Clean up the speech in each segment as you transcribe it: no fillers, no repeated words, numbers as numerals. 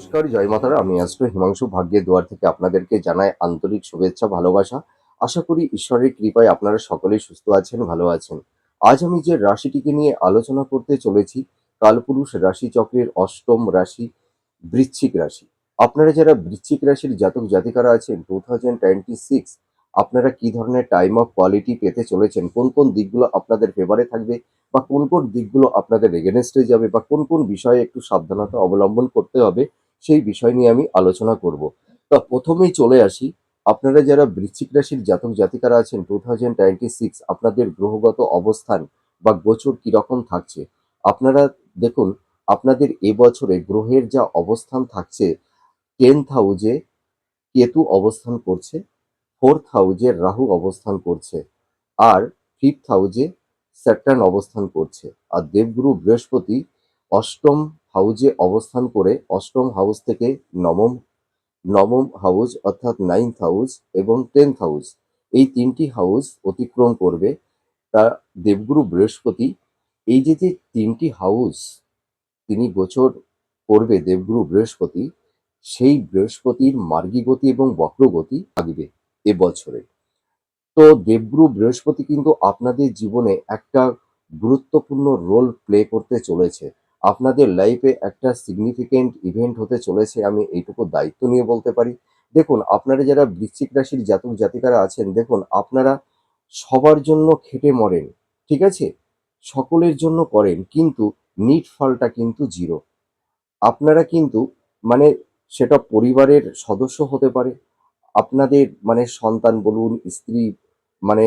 নমস্কার, জয় মাতারা। আমি অ্যাস্ট্রো হিমাংশু ভাগ্যের দুয়ার থেকে আপনাদেরকে জানাই আন্তরিক শুভেচ্ছা, ভালোবাসা। আশা করি ঈশ্বরের কৃপায় আপনারা সকলেই সুস্থ আছেন, ভালো আছেন। আজ আমি যে রাশিটিকে নিয়ে আলোচনা করতে চলেছি, কালপুরুষ রাশিচক্রের অষ্টম রাশি বৃশ্চিক রাশি। আপনারা যারা বৃশ্চিক রাশির জাতক জাতিকারা আছেন 2026 আপনারা কি ধরনের টাইম অফ কোয়ালিটি পেতে চলেছেন, কোন কোন দিকগুলো আপনাদের ফেভারে থাকবে বা কোন কোন দিকগুলো আপনাদের এগেনস্টে যাবে বা কোন কোন বিষয়ে একটু সাবধানতা অবলম্বন করতে হবে, সেই বিষয় নিয়ে আমি আলোচনা করব। তা প্রথমেই চলে আসি, আপনারা যারা বৃশ্চিক রাশির জাতক জাতিকারা আছেন 2026 আপনাদের গ্রহগত অবস্থান বা গোচর কিরকম থাকছে। আপনারা দেখুন, আপনাদের এবছরে গ্রহের যা অবস্থান থাকছে, 10th হাউজে কেতু অবস্থান করছে, 4th হাউজে রাহু অবস্থান করছে, আর 5th হাউজে স্যাটার্ন অবস্থান করছে। আর দেবগুরু বৃহস্পতি অষ্টম হাউজে অবস্থান করে অষ্টম হাউস থেকে নবম নবম হাউস অর্থাৎ 9th হাউস এবং 10th হাউস, এই তিনটি হাউস অতিক্রম করবে। তা দেবগুরু বৃহস্পতি এই যে তিনটি হাউস তিনি গোচর করবে, দেবগুরু বৃহস্পতি, সেই বৃহস্পতির মার্গী গতি এবং বক্রগতি থাকবে এবছরে। তো দেবগুরু বৃহস্পতি কিন্তু আপনাদের জীবনে একটা গুরুত্বপূর্ণ রোল প্লে করতে চলেছে। আপনাদের লাইফে একটা সিগনিফিকেন্ট ইভেন্ট হতে চলেছে, আমি এইটুকু দায়িত্ব নিয়ে বলতে পারি। দেখুন, আপনারা যারা বৃশ্চিক রাশির জাতক জাতিকারা আছেন, দেখুন আপনারা সবার জন্য খেটে মরেন, ঠিক আছে? সকলের জন্য করেন, কিন্তু নিট ফলটা কিন্তু জিরো। আপনারা কিন্তু মানে সেটা পরিবারের সদস্য হতে পারে, আপনাদের মানে সন্তান বলুন, স্ত্রী, মানে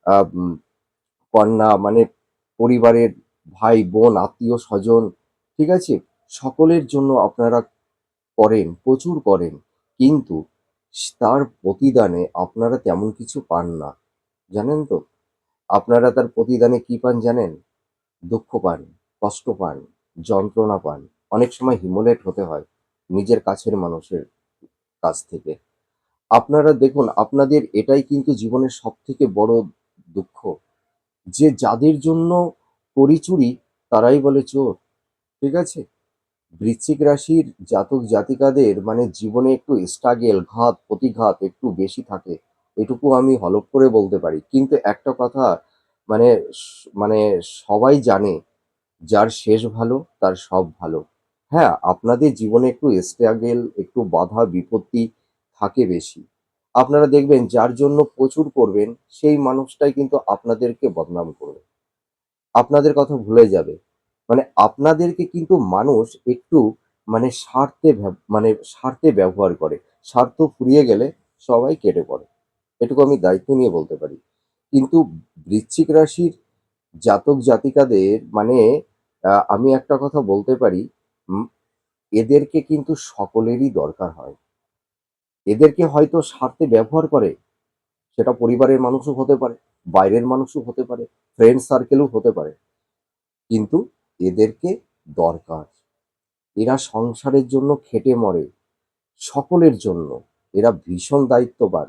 আহ, উম, কন্যা, মানে পরিবারের ভাই বোন আত্মীয় স্বজন, ঠিক আছে, সকলের জন্য আপনারা করেন, প্রচুর করেন, কিন্তু তার প্রতিদানে আপনারা তেমন কিছু পান না, জানেন তো? আপনারা তার প্রতিদানে কি পান জানেন? দুঃখ পান, কষ্ট পান, যন্ত্রণা পান, অনেক সময় হিমোলেট হতে হয় নিজের কাছের মানুষের কাছ থেকে। আপনারা দেখুন, আপনাদের এটাই কিন্তু জীবনের সবথেকে বড় দুঃখ, যে যাদের জন্য করি চুরি তারাই বলে চোর, ঠিক আছে? বৃশ্চিক রাশির জাতক জাতিকাদের মানে জীবনে একটু স্ট্রাগেল, ঘাত প্রতিঘাত একটু বেশি থাকে, এটুকু আমি হলফ করে বলতে পারি। কিন্তু একটা কথা, মানে মানে সবাই জানে, যার শেষ ভালো তার সব ভালো। হ্যাঁ, আপনাদের জীবনে একটু স্ট্রাগেল, একটু বাধা বিপত্তি থাকে বেশি। আপনারা দেখবেন যার জন্য প্রচুর করবেন, সেই মানুষটাই কিন্তু আপনাদেরকে বদনাম করবে, আপনাদের কথা ভুলে যাবে। মানে আপনাদেরকে কিন্তু মানুষ একটু মানে স্বার্থে ব্যবহার করে। স্বার্থ ফুরিয়ে গেলে সবাই কেটে পড়ে, এটুকু আমি দায়িত্ব নিয়ে বলতে পারি। কিন্তু বৃশ্চিক রাশির জাতক জাতিকাদের মানে আমি একটা কথা বলতে পারি, উম, এদেরকে কিন্তু সকলেরই দরকার হয়। এদেরকে হয়তো স্বার্থে ব্যবহার করে, সেটা পরিবারের মানুষও হতে পারে, বাইরের মানুষও হতে পারে, ফ্রেন্ড সার্কেলও হতে পারে, কিন্তু এদেরকে দরকার। এরা সংসারের জন্য খেটে মরে, সকলের জন্য। এরা ভীষণ দায়িত্ববান,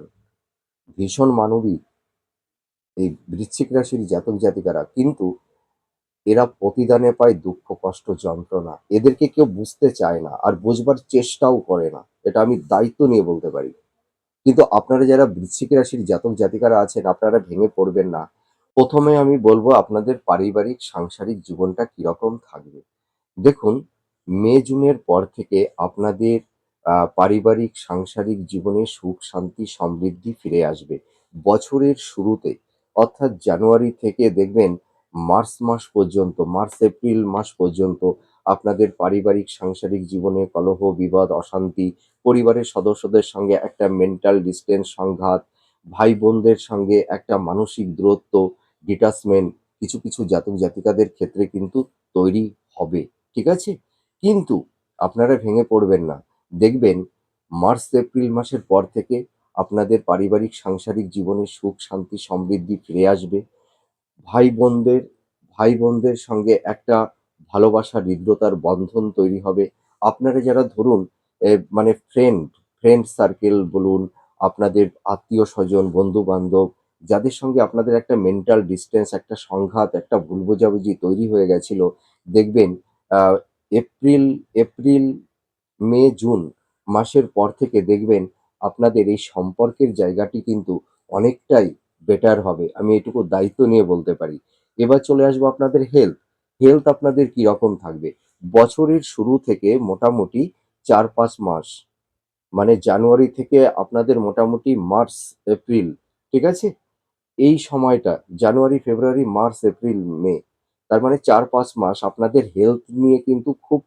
ভীষণ মানবিক, এই বৃশ্চিক রাশির জাতক জাতিকারা। কিন্তু এরা প্রতিদানে পায় দুঃখ, কষ্ট, যন্ত্রণা। এদেরকে কেউ বুঝতে চায় না আর বোঝবার চেষ্টাও করে না, এটা আমি দায়িত্ব নিয়ে বলতে পারি। কিন্তু আপনারা যারা বৃশ্চিক রাশির জাতক জাতিকারা আছেন, আপনারা ভেঙে পড়বেন না। প্রথমে আমি বলবো আপনাদের পারিবারিক সাংসারিক জীবনটা কিরকম থাকবে। দেখুন, মে জুনের পর থেকে আপনাদের পারিবারিক সাংসারিক জীবনে সুখ শান্তি সমৃদ্ধি ফিরে আসবে। বছরের শুরুতে অর্থাৎ জানুয়ারি থেকে দেখবেন মার্চ মাস পর্যন্ত, মার্চ এপ্রিল মাস পর্যন্ত আপনাদের পারিবারিক সাংসারিক জীবনে কলহ বিবাদ অশান্তি, পরিবারের সদস্যদের সঙ্গে একটা মেন্টাল ডিস্টেন্স সংঘাত, ভাই বোনদের সঙ্গে একটা মানসিক দূরত্ব, ডিটাচমেন্ট কিছু কিছু জাতক জাতিকাদের ক্ষেত্রে কিন্তু তৈরি হবে, ঠিক আছে? কিন্তু আপনারা ভেঙে পড়বেন না। দেখবেন মার্চ এপ্রিল মাসের পর থেকে আপনাদের পারিবারিক সাংসারিক জীবনে সুখ শান্তি সমৃদ্ধি ফিরে আসবে। ভাই বোনদের ভাই বোনদের সঙ্গে একটা ভালোবাসা হৃদ্রতার বন্ধন তৈরি হবে। আপনারা যারা ধরুন মানে ফ্রেন্ড সার্কেল বলুন, আপনাদের আত্মীয় স্বজন বন্ধু বান্ধব, যাদের সঙ্গে আপনাদের একটা মেন্টাল ডিস্টেন্স, একটা সংঘাত, একটা ভুল বোঝাবুঝি তৈরি হয়ে গেছিল, দেখবেন আহ, এপ্রিল এপ্রিল মে, জুন মাসের পর থেকে দেখবেন আপনাদের এই সম্পর্কের জায়গাটি কিন্তু অনেকটাই বেটার হবে। আমি এটুকু দায়িত্ব নিয়ে বলতে পারি। এবার চলে আসবো আপনাদের হেলথ। হেলথ আপনাদের কিরকম থাকবে? বছরের শুরু থেকে মোটামুটি ৪-৫ মাস, মানে জানুয়ারি থেকে আপনাদের মোটামুটি মার্চ, এপ্রিল, ঠিক আছে? এই সময়টা জানুয়ারি, ফেব্রুয়ারি, মার্চ, এপ্রিল, মে, তার মানে ৪-৫ মাস আপনাদের হেলথ নিয়ে কিন্তু খুব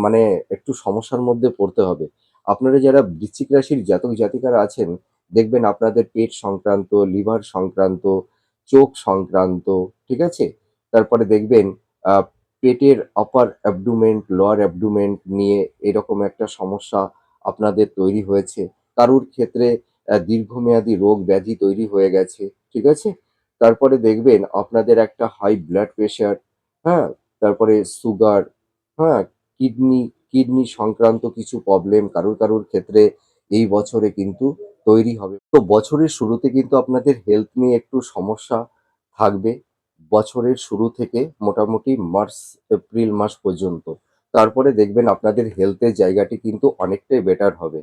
মানে একটু সমস্যার মধ্যে পড়তে হবে। আপনারা যারা বৃশ্চিক রাশির জাতক জাতিকারা আছেন, দেখবেন আপনাদের পেট সংক্রান্ত, লিভার সংক্রান্ত, চোখ সংক্রান্ত, ঠিক আছে? তারপরে দেখবেন আ পেটের আপার অ্যাবডোমেন, লোয়ার অ্যাবডোমেন নিয়ে এরকম একটা সমস্যা আপনাদের তৈরি হয়েছে। কারোর ক্ষেত্রে দীর্ঘমেয়াদী রোগ ব্যাধি তৈরি হয়ে গেছে। ঠিক আছে? তারপরে দেখবেন আপনাদের একটা হাই ব্লাড প্রেশার, হ্যাঁ? তারপরে সুগার, হ্যাঁ? কিডনি কিডনি সংক্রান্ত কিছু প্রবলেম কারোর ক্ষেত্রে এই বছরে কিন্তু তৈরি হবে। তো বছরের শুরুতে কিন্তু আপনাদের হেলথ নিয়ে একটু সমস্যা থাকবে। বছরের শুরু থেকে মোটামুটি মার্চ, এপ্রিল মাস পর্যন্ত। তারপরে দেখবেন আপনাদের হেলথের জায়গাটি কিন্তু অনেকটাই বেটার হবে।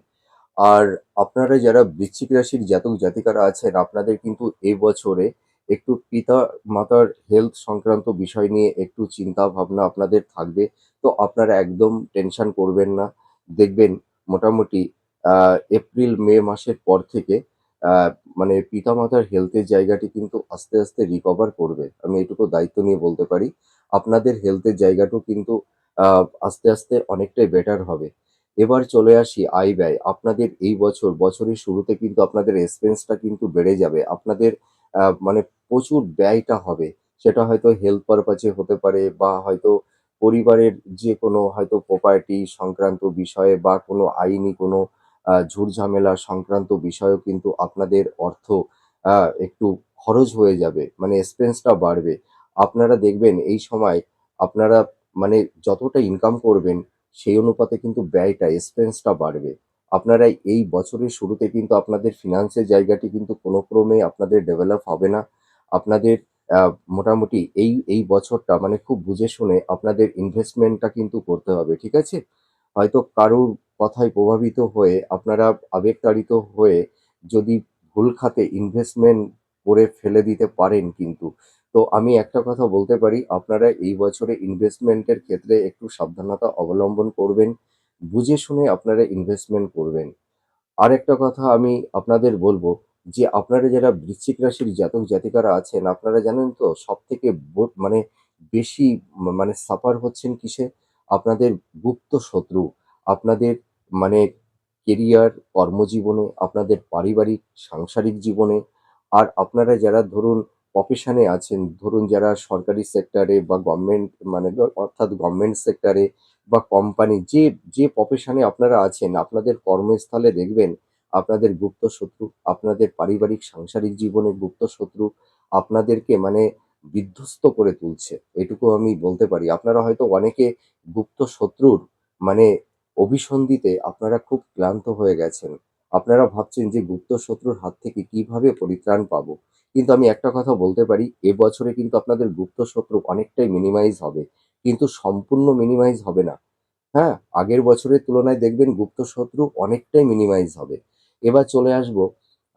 আর আপনারা যারা বৃশ্চিক রাশির জাতক জাতিকারা আছেন, আপনাদের কিন্তু এ বছরে একটু পিতা-মাতার হেলথ সংক্রান্ত বিষয় নিয়ে একটু চিন্তা ভাবনা আপনাদের থাকবে। তো আপনারা একদম টেনশন করবেন না। দেখবেন মোটামুটি আ এপ্রিল, মে মাসের পর থেকে আ মানে পিতা-মাতার হেলথের জায়গাটি কিন্তু আস্তে, আস্তে রিকভার করবে। আমি এটুকু দায়িত্ব নিয়ে বলতে পারি। আপনাদের হেলথের জায়গাটাও কিন্তু আ আস্তে, আস্তে অনেকটাই বেটার হবে। এবার চলে আসি আয়-ব্যয়। আপনাদের এই বছর, বছরের শুরুতে কিন্তু আপনাদের এক্সপেন্সটা কিন্তু বেড়ে যাবে। আপনাদের মানে প্রচুর ব্যয়টা হবে। সেটা হয়তো হেলথ পারপাস এ হতে পারে বা হয়তো পরিবারের যেকোনো হয়তো প্রপার্টি সংক্রান্ত বিষয়ে বা কোনো আইনি কোনো ঝুট-ঝামেলা সংক্রান্ত বিষয়েও কিন্তু আপনাদের অর্থ আ একটু খরচ হয়ে যাবে। মানে এক্সপেন্সটা বাড়বে। আপনারা দেখবেন এই সময় আপনারা মানে যতটা ইনকাম করবেন সেই অনুপাতে কিন্তু ব্যয়টা, এক্সপেন্সটা বাড়বে। আপনারা এই বছরের শুরুতে কিন্তু আপনাদের ফিন্যান্সের জায়গাটি কিন্তু কোনো ক্রমে আপনাদের ডেভেলপ হবে না। আপনাদের মোটামুটি এই বছরটা মানে খুব বুঝে শুনে আপনাদের ইনভেস্টমেন্টটা কিন্তু করতে হবে। ঠিক আছে? হয়তো কারোর কথায় প্রভাবিত হয়ে আপনারা আবেগতাড়িত হয়ে যদি ভুল খাতে ইনভেস্টমেন্ট করে ফেলে দিতে পারেন কিন্তু। তো আমি একটা কথা বলতে পারি, আপনারা এই বছরে ইনভেস্টমেন্টের ক্ষেত্রে একটু সাবধানতা অবলম্বন করবেন। বুঝে শুনে আপনারা ইনভেস্টমেন্ট করবেন। আরেকটা কথা আমি আপনাদের বলব যে, আপনারা যারা বৃশ্চিক রাশির জাতক জাতিকারা আছেন, আপনারা জানেন তো সবথেকে মানে বেশি মানে সাফার হচ্ছেন কিসে? আপনাদের গুপ্ত শত্রু। আপনাদের মানে কেরিয়ার, কর্মজীবনে, আপনাদের পারিবারিক, সাংসারিক জীবনে। আর আপনারা যারা ধরুন প্রফেশনে আছেন, ধরুন যারা সরকারি সেক্টরে বা গভর্নমেন্ট মানে অর্থাৎ গভর্নমেন্ট সেক্টরে বা কোম্পানি যে প্রফেশনে আপনারা আছেন, আপনাদের কর্মস্থলে দেখবেন আপনাদের গুপ্ত শত্রু, আপনাদের পারিবারিক সাংসারিক জীবনে গুপ্ত শত্রু আপনাদেরকে মানে বিধ্বস্ত করে তুলছে। এটুকু আমি বলতে পারি। আপনারা হয়তো অনেকে গুপ্ত শত্রুর মানে অভিসন্ধিতে আপনারা খুব ক্লান্ত হয়ে গেছেন। আপনারা ভাবছেন যে গুপ্ত শত্রুর হাত থেকে কিভাবে পরিত্রাণ পাবো? কিন্তু আমি একটা কথা বলতে পারি, এবছরে কিন্তু আপনাদের গুপ্ত শত্রু অনেকটাই মিনিমাইজ হবে। কিন্তু সম্পূর্ণ মিনিমাইজ হবে না। হ্যাঁ? আগের বছরের তুলনায় দেখবেন গুপ্ত শত্রু অনেকটাই মিনিমাইজ হবে। এবার চলে আসবো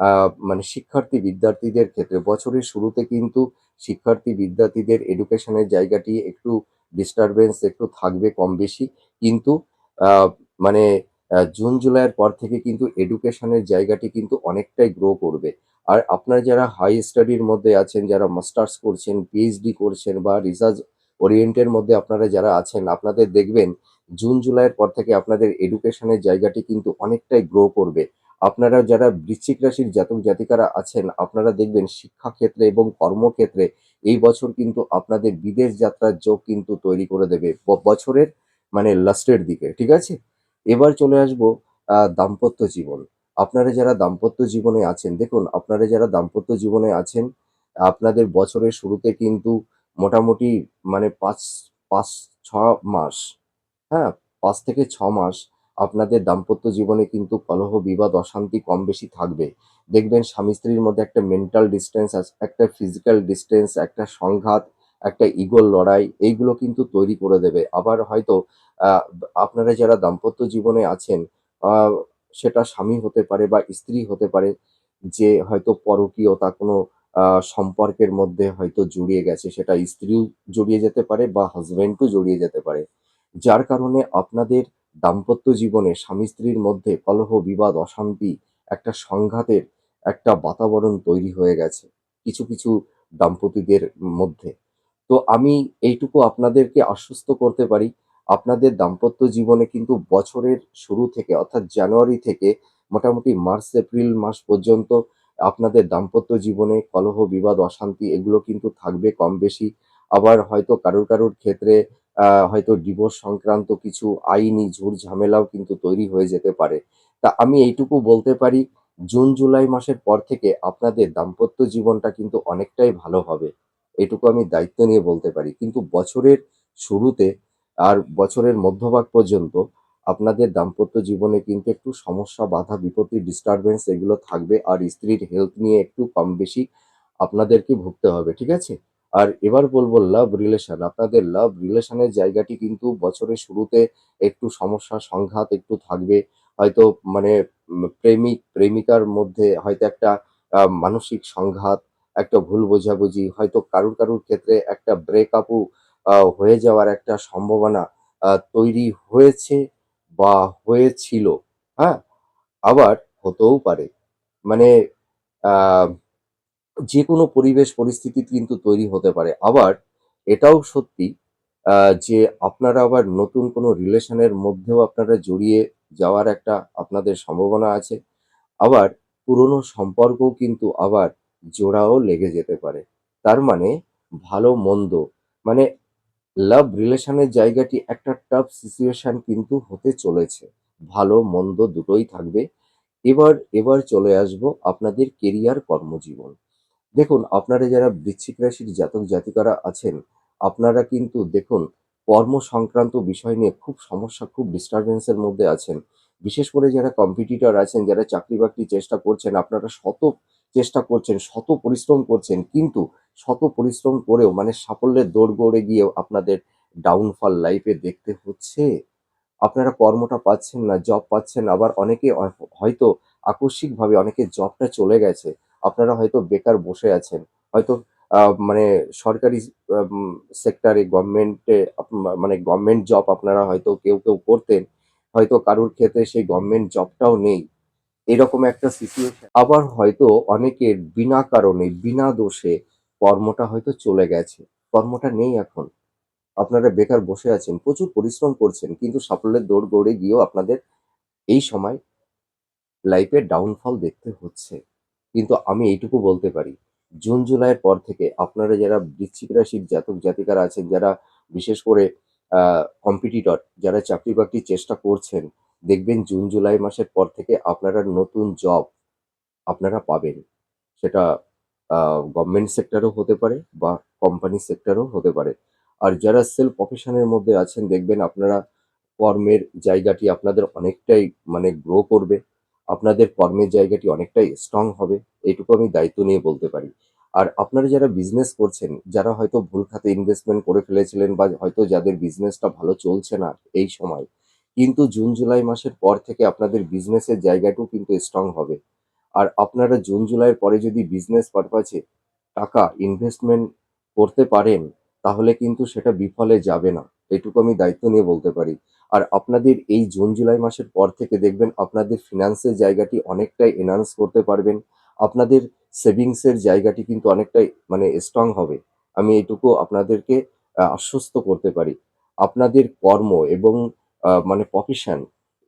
আ মানে শিক্ষার্থী বিদ্যার্থীদের ক্ষেত্রে। বছরের শুরুতে কিন্তু শিক্ষার্থী বিদ্যার্থীদের এডুকেশনের জায়গাটি একটু ডিস্টার্বেন্স একটু থাকবে কম বেশি। কিন্তু আ মানে জুন জুলাইয়ের পর থেকে কিন্তু এডুকেশনের জায়গাটি কিন্তু অনেকটাই গ্রো করবে। আর আপনারা যারা হাই স্টাডির মধ্যে আছেন, যারা মাস্টার্স করছেন, পিএইচডি করছেন বা রিসার্চ ওরিয়েন্টের মধ্যে আপনারা যারা আছেন, আপনাদের দেখবেন জুন জুলাইয়ের পর থেকে আপনাদের এডুকেশনের জায়গাটি কিন্তু অনেকটাই গ্রো করবে। আপনারা যারা বৃশ্চিক রাশির জাতক জাতিকারা আছেন, আপনারা দেখবেন শিক্ষাক্ষেত্রে এবং কর্মক্ষেত্রে এই বছর কিন্তু আপনাদের বিদেশ যাত্রার যোগ কিন্তু তৈরি করে দেবে বছরের মানে লাস্টের দিকে। ঠিক আছে? এবার চলে আসবো দাম্পত্য জীবন। আপনারা যারা দাম্পত্য জীবনে আছেন, দেখুন আপনারা যারা দাম্পত্য জীবনে আছেন, আপনাদের বছরের শুরুতে কিন্তু মোটামুটি মানে ৫-৬ মাস, হ্যাঁ? ৫ থেকে ৬ মাস আপনাদের দাম্পত্য জীবনে কিন্তু কলহ, বিবাদ, অশান্তি কম বেশি থাকবে। দেখবেন স্বামী-স্ত্রীর মধ্যে একটা মেন্টাল ডিসট্যান্স একটা ফিজিক্যাল ডিসট্যান্স, একটা সংঘাত, একটা ইগোর লড়াই এইগুলো কিন্তু তৈরি করে দেবে। আবার হয়তো আপনারা যারা দাম্পত্য জীবনে আছেন, আ সেটা স্বামী হতে পারে বা স্ত্রী হতে পারে, যে হয়তো পরকীয়তা কোনো আ সম্পর্কের মধ্যে হয়তো জড়িয়ে গেছে। সেটা স্ত্রীও জড়িয়ে যেতে পারে বা হাসব্যান্ডও জড়িয়ে যেতে পারে। যার কারণে আপনাদের দাম্পত্য জীবনে স্বামী-স্ত্রীর মধ্যে কলহ, বিবাদ, অশান্তি, একটা সংঘাতের একটা বাতাবরণ তৈরি হয়ে গেছে কিছু দাম্পতিদের মধ্যে। তো আমি এইটুকু আপনাদেরকে আশ্বস্ত করতে পারি, আপনাদের দাম্পত্য জীবনে কিন্তু বছরের শুরু থেকে অর্থাৎ জানুয়ারি থেকে মোটামুটি মার্চ, এপ্রিল মাস পর্যন্ত আপনাদের দাম্পত্য জীবনে কলহ, বিবাদ, অশান্তি এগুলো কিন্তু থাকবে কম বেশি। আবার হয়তো কারোর ক্ষেত্রে হয়তো ডিভোর্স সংক্রান্ত কিছু আইনি ঝুট-ঝামেলাও কিন্তু তৈরি হয়ে যেতে পারে। তা আমি এইটুকু বলতে পারি, জুন, জুলাই মাসের পর থেকে আপনাদের দাম্পত্য জীবনটা কিন্তু অনেকটাই ভালো হবে। এটুকু আমি দায়িত্ব নিয়ে বলতে পারি। কিন্তু বছরের শুরুতে আর বছরের মধ্যভাগ পর্যন্ত আপনাদের দাম্পত্য জীবনে কিন্তু একটু সমস্যা, বাধা, বিপত্তি, ডিস্টার্বেন্স এগুলো থাকবে। আর স্ত্রীর হেলথ নিয়ে একটু কম বেশি আপনাদেরকে ভুগতে হবে। ঠিক আছে? আর এবার বলব লাভ রিলেশন। আপনাদের লাভ রিলেশনের জায়গাটি কিন্তু বছরের শুরুতে একটু সমস্যা, সংঘাত একটু থাকবে। হয়তো মানে প্রেমিকার মধ্যে হয়তো একটা মানসিক সংঘাত, একটা ভুল বোঝাবুঝি, হয়তো কারুর ক্ষেত্রে একটা ব্রেকআপও হয়ে যাওয়ার একটা সম্ভাবনা তৈরি হয়েছে বা হয়েছিল। হ্যাঁ? আবার হতেও পারে। মানে আ যেকোনো পরিবেশ পরিস্থিতি কিন্তু তৈরি হতে পারে। আবার এটাও সত্যি আ যে আপনারা আবার নতুন কোনো রিলেশনের মধ্যেও আপনারা জড়িয়ে যাওয়ার একটা আপনাদের সম্ভাবনা আছে। আবার পুরনো সম্পর্কও কিন্তু আবার জোড়াও লেগে যেতে পারে। তার মানে ভালো-মন্দ মানে লাভ রিলেশনের জায়গাটি একটা টাফ সিচুয়েশন কিন্তু হতে চলেছে। ভালো-মন্দ দুটোই থাকবে। এবার চলে আসবো আপনাদের কেরিয়ার কর্মজীবন। দেখুন, আপনারা যারা বৃশ্চিক রাশির জাতক-জাতিকারা আছেন, আপনারা কিন্তু দেখুন কর্ম সংক্রান্ত বিষয় নিয়ে খুব সমস্যা, খুব ডিস্টার্বেন্স এর মধ্যে আছেন। বিশেষ করে যারা কম্পিটিটর আছেন, যারা চাকরি-বাকরির চেষ্টা করছেন, আপনারা শত চেষ্টা করছেন, শত পরিশ্রম করছেন। কিন্তু শত পরিশ্রম করেও মানে সাফল্যের দোরগোড়ে গিয়েও আপনাদের ডাউনফল লাইফে দেখতে হচ্ছে। আপনারা কর্মটা পাচ্ছেন না, জব পাচ্ছেন না। আবার অনেকে হয়তো আকস্মিকভাবে অনেকের জবটা চলে গেছে। আপনারা হয়তো বেকার বসে আছেন। হয়তো আ মানে সরকারি সেক্টরে গভর্নমেন্টে মানে গভর্নমেন্ট জব আপনারা হয়তো কেউ করতেন। হয়তো কারোর ক্ষেত্রে সেই গভর্নমেন্ট জবটাও নেই। এরকম একটা সিচুয়েশন। আবার হয়তো অনেকের বিনা কারণে, বিনা দোষে কর্মটা হয়তো চলে গেছে। কর্মটা নেই এখন। আপনারা বেকার বসে আছেন। প্রচুর পরিশ্রম করছেন। কিন্তু সাফল্যের দৌড়গড়ে গিয়েও আপনাদের এই সময় লাইফে ডাউনফল দেখতে হচ্ছে। কিন্তু আমি এইটুকু বলতে পারি, জুন জুলাইয়ের পর থেকে আপনারা যারা বৃশ্চিক রাশির জাতক-জাতিকারা আছেন, যারা বিশেষ করে আ কম্পিটিটর, যারা চাকরি-বাকরির চেষ্টা করছেন, দেখবেন জুন জুলাই মাসের পর থেকে আপনারা নতুন জব আপনারা পাবেন। সেটা আ গভর্নমেন্ট সেক্টরেও হতে পারে বা কোম্পানি সেক্টরেও হতে পারে। আর যারা সেলফ প্রফেশন এর মধ্যে আছেন দেখবেন আপনারা কর্মের জায়গাটি আপনাদের অনেকটাই মানে গ্রো করবে। আপনাদের কর্মের জায়গাটি অনেকটাই স্ট্রং হবে। এইটুকু আমি দায়িত্ব নিয়ে বলতে পারি। আর আপনারা যারা বিজনেস করছেন, যারা হয়তো ভুল খাতে ইনভেস্টমেন্ট করে ফেলেছিলেন বা হয়তো যাদের বিজনেসটা ভালো চলছে না এই সময়, কিন্তু জুন জুলাই মাসের পর থেকে আপনাদের বিজনেসের জায়গাটাও কিন্তু স্ট্রং হবে। আর আপনারা জুন জুলাইয়ের পরে যদি বিজনেস পারপাসে টাকা ইনভেস্টমেন্ট করতে পারেন, তাহলে কিন্তু সেটা বিফলে যাবে না। এটুকু আমি দায়িত্ব নিয়ে বলতে পারি। আর আপনাদের এই জুন জুলাই মাসের পর থেকে দেখবেন আপনাদের ফিন্যান্সের জায়গাটি অনেকটাই এনহান্স করতে পারবেন। আপনাদের সেভিংস এর জায়গাটি কিন্তু অনেকটাই মানে স্ট্রং হবে। আমি এইটুকু আপনাদেরকে আশ্বস্ত করতে পারি। আপনাদের কর্ম এবং মানে প্রফেশন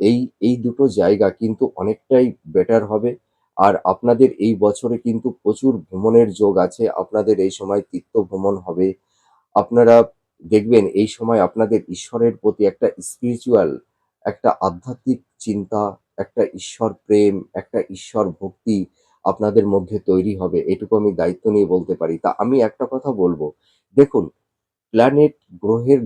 এই, এই দুটো জায়গা কিন্তু অনেকটাই বেটার হবে। আর আপনাদের এই বছরে কিন্তু প্রচুর ভ্রমণের যোগ আছে। আপনাদের এই সময় তীর্থ ভ্রমণ হবে। আপনারা দেখবেন এই সময় আপনাদের ঈশ্বরের প্রতি একটা স্পিরিচুয়াল একটা আধ্যাত্মিক চিন্তা, একটা ঈশ্বর প্রেম, একটা ঈশ্বর ভক্তি আপনাদের মধ্যে তৈরি হবে। এটুকু আমি দায়িত্ব নিয়ে বলতে পারি। তা আমি একটা কথা বলব, দেখুন প্ল্যানেট গ্রহের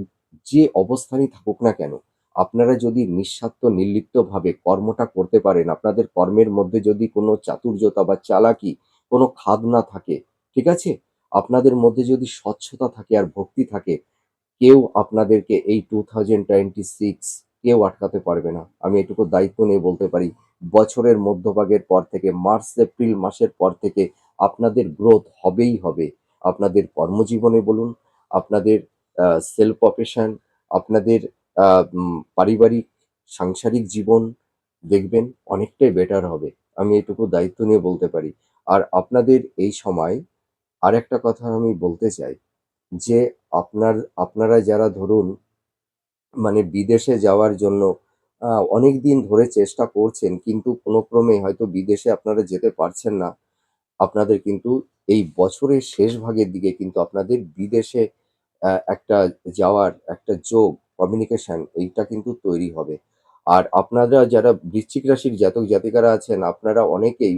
যে অবস্থানই থাকুক না কেন, আপনারা যদি নিঃস্বার্থ নির্লিপ্তভাবে কর্মটা করতে পারেন, আপনাদের কর্মের মধ্যে যদি কোনো চাতুর্যতা বা চালাকি, কোনো খাদ না থাকে, ঠিক আছে? আপনাদের মধ্যে যদি স্বচ্ছতা থাকে আর ভক্তি থাকে, কেউ আপনাদেরকে এই 2026 কেউ আটকাতে পারবে না। আমি এটুকু দায়িত্ব নিয়ে বলতে পারি। বছরের মধ্যভাগের পর থেকে মার্চ, এপ্রিল মাসের পর থেকে আপনাদের গ্রোথ হবেই হবে। আপনাদের কর্মজীবনে বলুন, আপনাদের সেলফ প্রফেশন, আপনাদের আ পারিবারিক সাংসারিক জীবন দেখবেন অনেকটাই বেটার হবে। আমি এটুকু দায়িত্ব নিয়ে বলতে পারি। আর আপনাদের এই সময় আরেকটা কথা আমি বলতে চাই যে আপনারা যারা ধরুন বিদেশে যাওয়ার জন্য অনেকদিন ধরে চেষ্টা করছেন কিন্তু কোনক্রমে হয়তো বিদেশে আপনারা যেতে পারছেন না। আপনাদের কিন্তু এই বছরের শেষ ভাগের দিকে কিন্তু আপনাদের বিদেশে একটা যাওয়ার একটা যোগ, কমিউনিকেশন এইটা কিন্তু তৈরি হবে। আর আপনারা যারা বৃশ্চিক রাশির জাতক জাতিকারা আছেন, আপনারা অনেকেই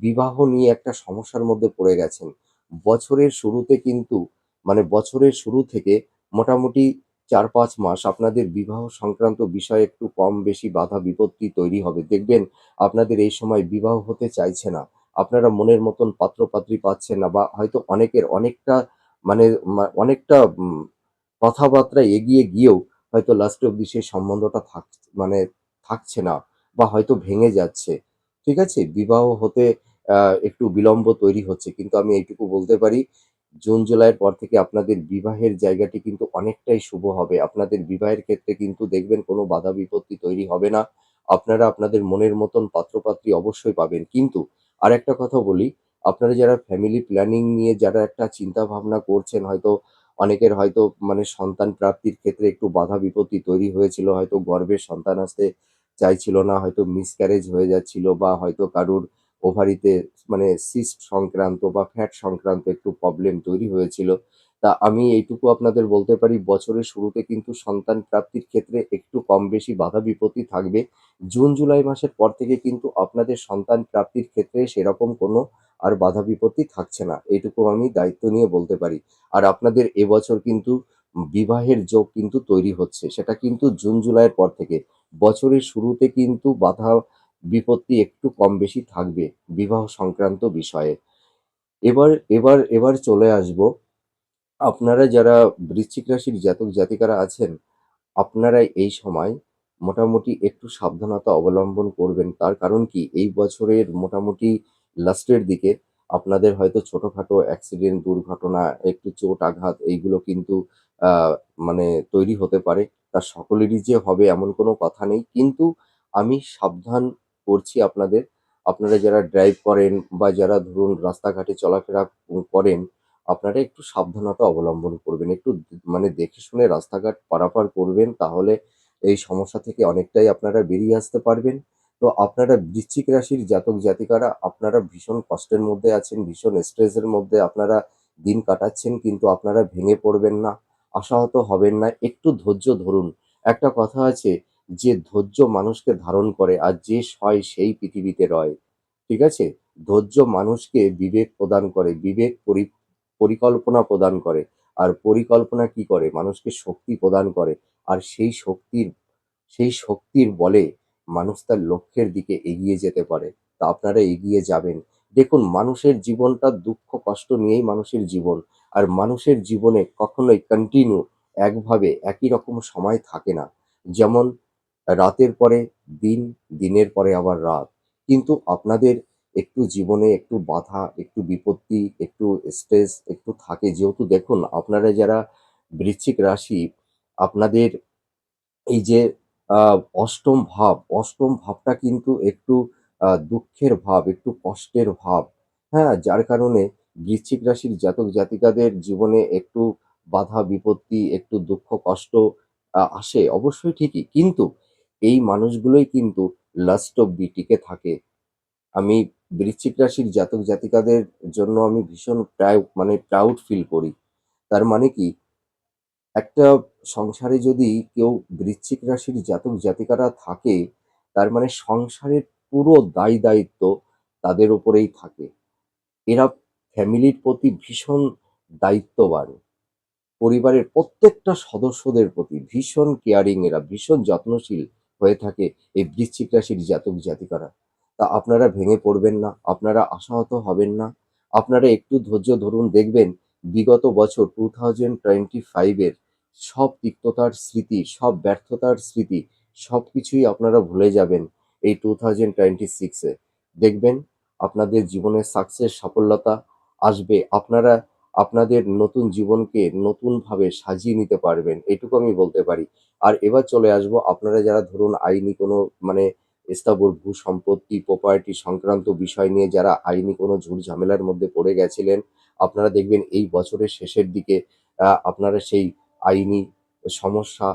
বিবাহ নিয়ে একটা সমস্যার মধ্যে পড়ে গেছেন। বছরের শুরুতে কিন্তু বছরের শুরু থেকে মোটামুটি ৪-৫ মাস আপনাদের বিবাহ সংক্রান্ত বিষয়ে একটু কম বেশি বাধা বিপত্তি তৈরি হবে। দেখবেন আপনাদের এই সময় বিবাহ হতে চাইছে না। আপনারা মনের মতন পাত্র-পাত্রী পাচ্ছেন না বা হয়তো অনেকের অনেকটা মানে অনেকটা কথাবার্তা এগিয়ে গিয়েও হয়তো লাস্ট অব্দি সেই সম্বন্ধটা মানে থাকছে না বা হয়তো ভেঙে যাচ্ছে। ঠিক আছে? বিবাহ হতে আ একটু বিলম্ব তৈরি হচ্ছে। কিন্তু আমি এইটুকু বলতে পারি, জুন-জুলাইয়ের পর থেকে আপনাদের বিবাহের জায়গাটি কিন্তু অনেকটাই শুভ হবে। আপনাদের বিবাহের ক্ষেত্রে কিন্তু দেখবেন কোনো বাধা বিপত্তি তৈরি হবে না। আপনারা আপনাদের মনের মতন পাত্র-পাত্রী অবশ্যই পাবেন। কিন্তু আরেকটা কথা বলি, আপনারা যারা ফ্যামিলি প্ল্যানিং নিয়ে যারা একটা চিন্তা ভাবনা করছেন, হয়তো অনেকের হয়তো সন্তান প্রাপ্তির ক্ষেত্রে একটু বাধা বিপত্তি তৈরি হয়েছিল। হয়তো গর্ভে সন্তান আসতে চাইছিল না, হয়তো মিসক্যারেজ হয়ে যাচ্ছিল বা হয়তো কারুর ওভারিতে সিস্ট সংক্রান্ত বা ফ্যাট সংক্রান্ত একটু প্রবলেম তৈরি হয়েছিল। তা আমি এইটুকু আপনাদের বলতে পারি, বছরের শুরুতে কিন্তু সন্তান প্রাপ্তির ক্ষেত্রে একটু কম বেশি বাধা বিপত্তি থাকবে। জুন-জুলাই মাসের পর থেকে কিন্তু আপনাদের সন্তান প্রাপ্তির ক্ষেত্রে সেরকম কোনো আর বাধা বিপত্তি থাকছে না। এইটুকু আমি দায়িত্ব নিয়ে বলতে পারি। আর আপনাদের এবছর কিন্তু বিবাহের যোগ কিন্তু তৈরি হচ্ছে। সেটা কিন্তু জুন-জুলাইয়ের পর থেকে। বছরের শুরুতে কিন্তু বাধা বিপত্তি একটু কম বেশি থাকবে বিবাহ সংক্রান্ত বিষয়ে। এবার চলে আসবো, আপনারা যারা বৃশ্চিক রাশির জাতক জাতিকারা আছেন, আপনারা এই সময় মোটামুটি একটু সাবধানতা অবলম্বন করবেন। তার কারণ কি, এই বছরের মোটামুটি লাস্টের দিকে আপনাদের হয়তো ছোটখাটো অ্যাক্সিডেন্ট, দুর্ঘটনা, একটু চোট আঘাত এইগুলো কিন্তু আ তৈরি হতে পারে। তা সকলেরই যে হবে এমন কোনো কথা নেই। কিন্তু আমি সাবধান করছি আপনাদের। আপনারা যারা ড্রাইভ করেন বা যারা ধরুন রাস্তাঘাটে চলাফেরা করেন, আপনারা একটু সাবধানতা অবলম্বন করবেন। একটু দেখে শুনে রাস্তাঘাট পারাপার করবেন, তাহলে এই সমস্যা থেকে অনেকটাই আপনারা বেরিয়ে আসতে পারবেন। তো আপনারা বৃশ্চিক রাশির জাতক জাতিকারা আপনারা ভীষণ কষ্টের মধ্যে আছেন, ভীষণ স্ট্রেসের মধ্যে আপনারা দিন কাটাচ্ছেন, কিন্তু আপনারা ভেঙে পড়বেন না, আশাহত হবেন না, একটু ধৈর্য ধরুন। একটা কথা আছে যে ধৈর্য মানুষকে ধারণ করে আর যে সয় সেই পৃথিবীতে রয়। ঠিক আছে? ধৈর্য মানুষকে বিবেক প্রদান করে, বিবেক পরিকল্পনা প্রদান করে। আর পরিকল্পনা কি করে? মানুষকে শক্তি প্রদান করে। আর সেই শক্তির বলে মানুষ তার লক্ষ্যের দিকে এগিয়ে যেতে পারে। তা আপনারা এগিয়ে যাবেন। দেখুন, মানুষের জীবনটা দুঃখ কষ্ট নিয়েই মানুষের জীবন। আর মানুষের জীবনে কখনোই কন্টিনিউ একভাবে একই রকম সময় থাকে না। যেমন রাতের পরে দিন, দিনের পরে আবার রাত। কিন্তু আপনাদের একটু জীবনে একটু বাধা, একটু বিপত্তি, একটু স্ট্রেস একটু থাকে। যেহেতু দেখুন, আপনারা যারা বৃশ্চিক রাশি, আপনাদের এই যে আ অষ্টম ভাবটা কিন্তু একটু দুঃখের ভাব, একটু কষ্টের ভাব, হ্যাঁ? যার কারণে বৃশ্চিক রাশির জাতক জাতিকাদের জীবনে একটু বাধা বিপত্তি, একটু দুঃখ কষ্ট আসে অবশ্যই ঠিকই। কিন্তু এই মানুষগুলোই কিন্তু লাস্ট অব্দি টিকে থাকে। আমি বৃশ্চিক রাশির জাতক জাতিকাদের জন্য আমি ভীষণ প্রাউড ফিল করি। তার মানে কি, একটা সংসারে যদি কেউ বৃশ্চিক রাশির জাতক জাতিকারা থাকে, তার মানে সংসারের পুরো দায়-দায়িত্ব তাদের উপরেই থাকে। এরা ফ্যামিলির প্রতি ভীষণ দায়িত্ববান। পরিবারের প্রত্যেকটা সদস্যদের প্রতি ভীষণ কেয়ারিং, এরা ভীষণ যত্নশীল হয়ে থাকে এই বৃশ্চিক রাশির জাতক জাতিকারা। তা আপনারা ভেঙে পড়বেন না, আপনারা আশাহত হবেন না। আপনারা একটু ধৈর্য ধরুন, দেখবেন বিগত বছর 2025 এর সব তিক্ততার স্মৃতি, সব ব্যর্থতার স্মৃতি সবকিছুই আপনারা ভুলে যাবেন এই 2026 এ। দেখবেন আপনাদের জীবনে সাকসেস, সাফল্যতা আসবে। আপনারা আপনাদের নতুন জীবনকে নতুনভাবে সাজিয়ে নিতে পারবেন। এটুকু আমি বলতে পারি। আর এবার চলে আসবো, আপনারা যারা ধরুন আইনি কোনো মানে স্থাবর ভূ-সম্পত্তি, প্রপার্টি সংক্রান্ত বিষয় নিয়ে যারা আইনি কোনো ঝুট-ঝামেলার মধ্যে পড়ে গেছিলেন, আপনারা দেখবেন এই বছরের শেষের দিকে আপনারা সেই আইনি সমস্যা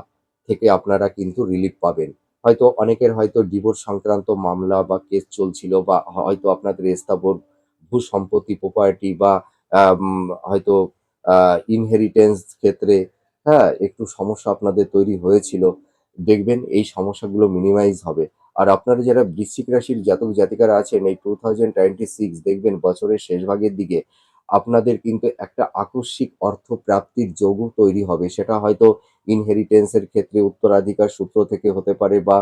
থেকে আপনারা কিন্তু রিলিফ পাবেন। হয়তো অনেকের হয়তো ডিভোর্স সংক্রান্ত মামলা বা কেস চলছিল, বা হয়তো আপনাদের স্থাবর ভূ-সম্পত্তি, প্রপার্টি বা হয়তো আ ইনহেরিটেন্স ক্ষেত্রে, হ্যাঁ? একটু সমস্যা আপনাদের তৈরি হয়েছিল। দেখবেন এই সমস্যাগুলো মিনিমাইজ হবে। আর আপনারা যারা বৃশ্চিক রাশির জাতক জাতিকারা আছেন, এই 2026 দেখবেন বছরের শেষ ভাগের দিকে আপনাদের কিন্তু একটা আকস্মিক অর্থ প্রাপ্তির যোগও তৈরি হবে। সেটা হয়তো ইনহেরিটেন্স এর ক্ষেত্রে উত্তরাধিকার সূত্র থেকে হতে পারে, বা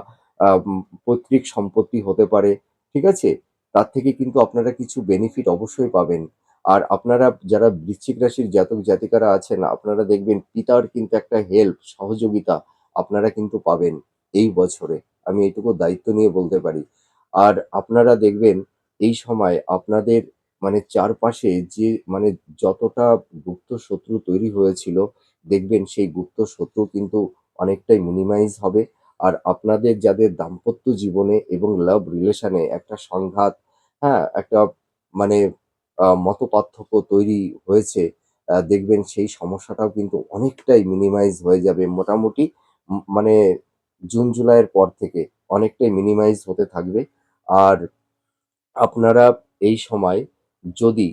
পৈতৃক সম্পত্তি হতে পারে। ঠিক আছে? তার থেকে কিন্তু আপনারা কিছু বেনিফিট অবশ্যই পাবেন। আর আপনারা যারা বৃশ্চিক রাশির জাতক জাতিকারা আছেন, আপনারা দেখবেন পিতার কিন্তু একটা হেল্প, সহযোগিতা আপনারা কিন্তু পাবেন এই বছরে। আমি এইটুকু দায়িত্ব নিয়ে বলতে পারি। আর আপনারা দেখবেন এই সময় আপনাদের মানে চারপাশে যে মানে যতটা গুপ্ত শত্রু তৈরি হয়েছিল, দেখবেন সেই গুপ্ত শত্রু কিন্তু অনেকটাই মিনিমাইজ হবে। আর আপনাদের যাদের দাম্পত্য জীবনে এবং লাভ রিলেশন এ একটা সংঘাত, হ্যাঁ? একটা মানে মতপার্থক্য তৈরি হয়েছে, দেখবেন সেই সমস্যাটাও কিন্তু অনেকটাই মিনিমাইজ হয়ে যাবে। মোটামুটি মানে জুন জুলাইয়ের পর থেকে অনেকটাই মিনিমাইজ হতে থাকবে। আর আপনারা এই সময় যদি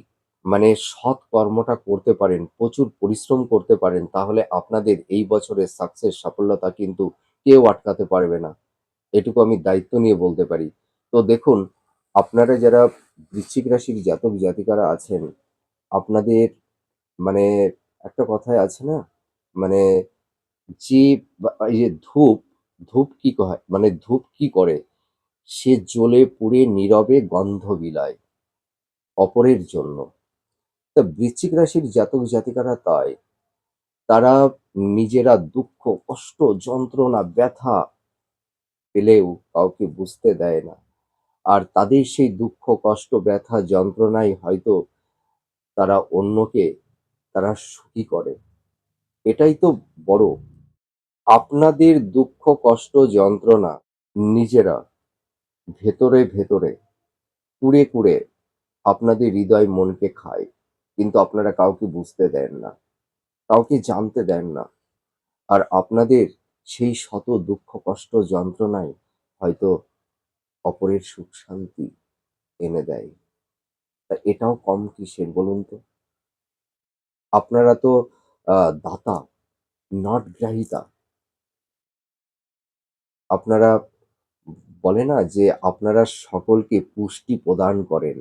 মানে সৎ কর্মটা করতে পারেন, প্রচুর পরিশ্রম করতে পারেন, তাহলে আপনাদের এই বছরের সাকসেস, সাফল্যতা কিন্তু কেউ আটকাতে পারবে না। এটুকু আমি দায়িত্ব নিয়ে বলতে পারি। তো দেখুন, আপনারা যারা বৃশ্চিক রাশির জাতক জাতিকারা আছেন, আপনাদের মানে একটা কথায় আছে না? মানে যে এই যে ধূপ, ধূপ কি হয়? মানে ধূপ কি করে? সে জ্বলে পুড়ে নীরবে গন্ধ বিলায় অপরের জন্য। তা বৃশ্চিক রাশির জাতক জাতিকারা তাই। তারা নিজেরা দুঃখ, কষ্ট, যন্ত্রণা, ব্যথা পেলেও কাউকে বুঝতে দেয় না। আর তাদের সেই দুঃখ, কষ্ট, ব্যথা, যন্ত্রণাই হয়তো তারা অন্যকে তারা সুখী করে। এটাই তো বড়। আপনাদের দুঃখ, কষ্ট, যন্ত্রণা নিজেরা ভেতরে, ভেতরে কুরে, কুরে আপনাদের হৃদয় মনকে খায়। কিন্তু আপনারা কাউকে বুঝতে দেন না। কাউকে জানতে দেন না। আর আপনাদের সেই শত দুঃখ, কষ্ট, যন্ত্রণায় হয়তো অপরের সুখ শান্তি এনে দেয়। তা এটাও কম কিসের বলুন তো? আপনারা তো দাতা, নট গ্রাহিতা। আপনারা বলে না যে আপনারা সকলকে পুষ্টি প্রদান করেন।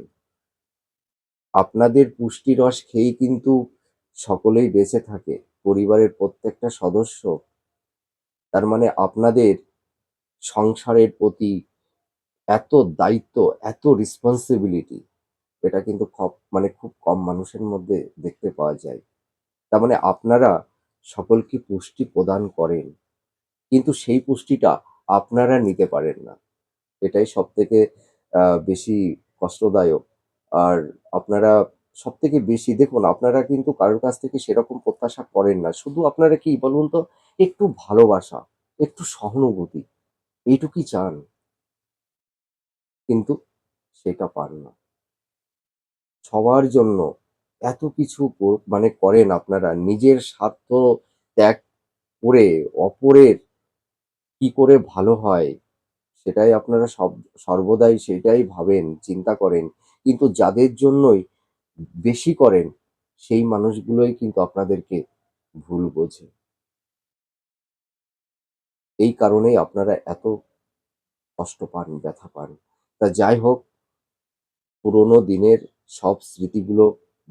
আপনাদের পুষ্টিরস খেয়েই কিন্তু সকলেই বেঁচে থাকে। পরিবারের প্রত্যেকটা সদস্য। তার মানে আপনাদের সংসারের প্রতি এত দায়িত্ব, এত রেসপনসিবিলিটি, এটা কিন্তু মানে খুব কম মানুষের মধ্যে দেখতে পাওয়া যায়। তার মানে আপনারা সকলকে পুষ্টি প্রদান করেন। কিন্তু সেই পুষ্টিটা আপনারা নিতে পারেন না। এটাই সবথেকে বেশি কষ্টদায়ক। আর আপনারা সবথেকে বেশি দেখুন, আপনারা কিন্তু কারোর কাছ থেকে সেরকম প্রত্যাশা করেন না। শুধু আপনারা কি বলুন তো? একটু ভালোবাসা, একটু সহানুভূতি, এইটুকুই চান। কিন্তু সেটা পান না। সবার জন্য এত কিছু মানে করেন আপনারা। নিজের স্বার্থ ত্যাগ করে অপরের কি করে ভালো হয়, সেটাই আপনারা সর্বদাই সেটাই ভাবেন, চিন্তা করেন। কিন্তু যাদের জন্যই বেশি করেন, সেই মানুষগুলোই কিন্তু আপনাদেরকে ভুল বোঝে। এই কারণেই আপনারা এত কষ্ট পান, ব্যথা পান। তা যাই হোক, পুরোনো দিনের সব স্মৃতিগুলো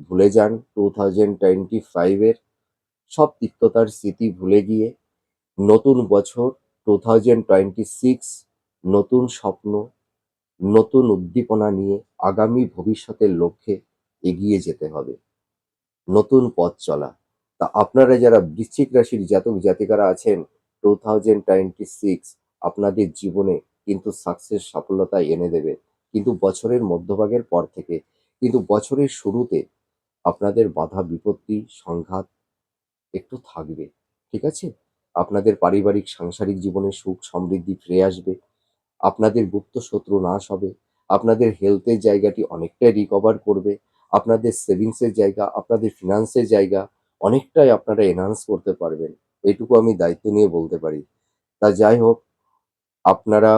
ভুলে যান। 2025 এর সব তিক্ততার স্মৃতি ভুলে গিয়ে নতুন বছর 2026, নতুন স্বপ্ন, নতুন উদ্দীপনা নিয়ে আগামী ভবিষ্যতের লক্ষ্যে এগিয়ে যেতে হবে, নতুন পথ চলা। তা আপনারা যারা বৃশ্চিক রাশির জাতক জাতিকারা আছেন, 2026 আপনাদের জীবনে কিন্তু সাকসেস সফলতা এনে দেবে। কিন্তু বছরের মধ্যভাগের পর থেকে, কিন্তু বছরের শুরুতে আপনাদের বাধা বিপত্তি সংঘাত একটু থাকবে। ঠিক আছে? আপনাদের পারিবারিক সাংসারিক জীবনে সুখ সমৃদ্ধি ফিরে আসবে। আপনাদের গুপ্ত শত্রু নাশ হবে। আপনাদের হেলথের জায়গাটি অনেকটাই রিকভার করবে। আপনাদের সেভিংসের জায়গা, আপনাদের ফিনান্সের জায়গা অনেকটাই আপনারা এনহান্স করতে পারবেন। এটুকু আমি দায়িত্ব নিয়ে বলতে পারি। তা যাই হোক, আপনারা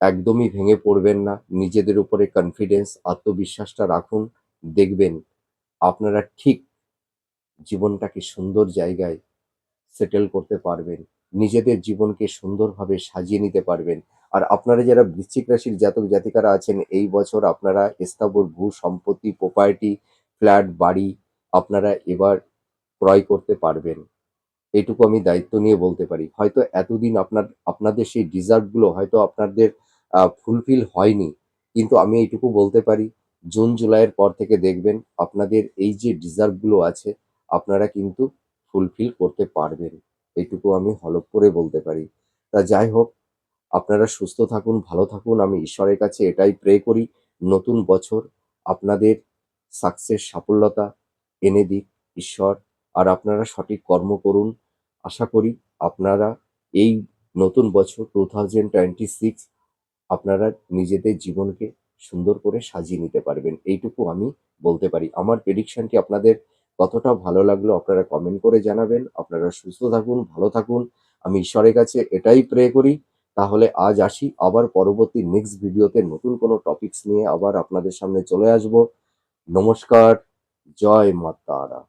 একদমই ভেঙে পড়বেন না। নিজেদের উপরে কনফিডেন্স, আত্মবিশ্বাসটা রাখুন। দেখবেন আপনারা ঠিক জীবনটাকে সুন্দর জায়গায় সেটেল করতে পারবেন। নিজেদের জীবনকে সুন্দরভাবে সাজিয়ে নিতে পারবেন। আর আপনারা যারা বৃশ্চিক রাশির জাতক জাতিকারা আছেন, এই বছর আপনারা স্থাবর ভূ সম্পত্তি, প্রপার্টি, ফ্ল্যাট, বাড়ি আপনারা এবার ক্রয় করতে পারবেন। এইটুকু আমি দায়িত্ব নিয়ে বলতে পারি। হয়তো এতদিন আপনাদের সেই ডিজার্ভ গুলো হয়তো আপনাদের ফুলফিল হয়নি। কিন্তু আমি এইটুকু বলতে পারি, জুন জুলাইয়ের পর থেকে দেখবেন আপনাদের এই যে ডিজার্ভ গুলো আছে আপনারা কিন্তু ফুলফিল করতে পারবেন। এইটুকু আমি হলফ করে বলতে পারি। তা যাই হোক, আপনারা সুস্থ থাকুন, ভালো থাকুন। আমি ঈশ্বরের কাছে এটাই প্রে করি, নতুন বছর আপনাদের সাকসেস সাফল্যতা এনে দিক ঈশ্বর। আর আপনারা সঠিক কর্ম করুন। আশা করি আপনারা এই নতুন বছর 2026 আপনারা নিজেদের জীবনকে সুন্দর করে সাজিয়ে নিতে পারবেন। এইটুকু আমি বলতে পারি। আমার প্রেডিকশনটি আপনাদের কতটা ভালো লাগলো আপনারা কমেন্ট করে জানাবেন। আপনারা সুস্থ থাকুন, ভালো থাকুন। আমি ঈশ্বরের কাছে এটাই প্রে করি। তাহলে আজ আসি, আবার পরবর্তী নেক্সট ভিডিওতে নতুন কোনো টপিকস নিয়ে আবার আপনাদের সামনে চলে আসবো। নমস্কার, জয় মা তারা।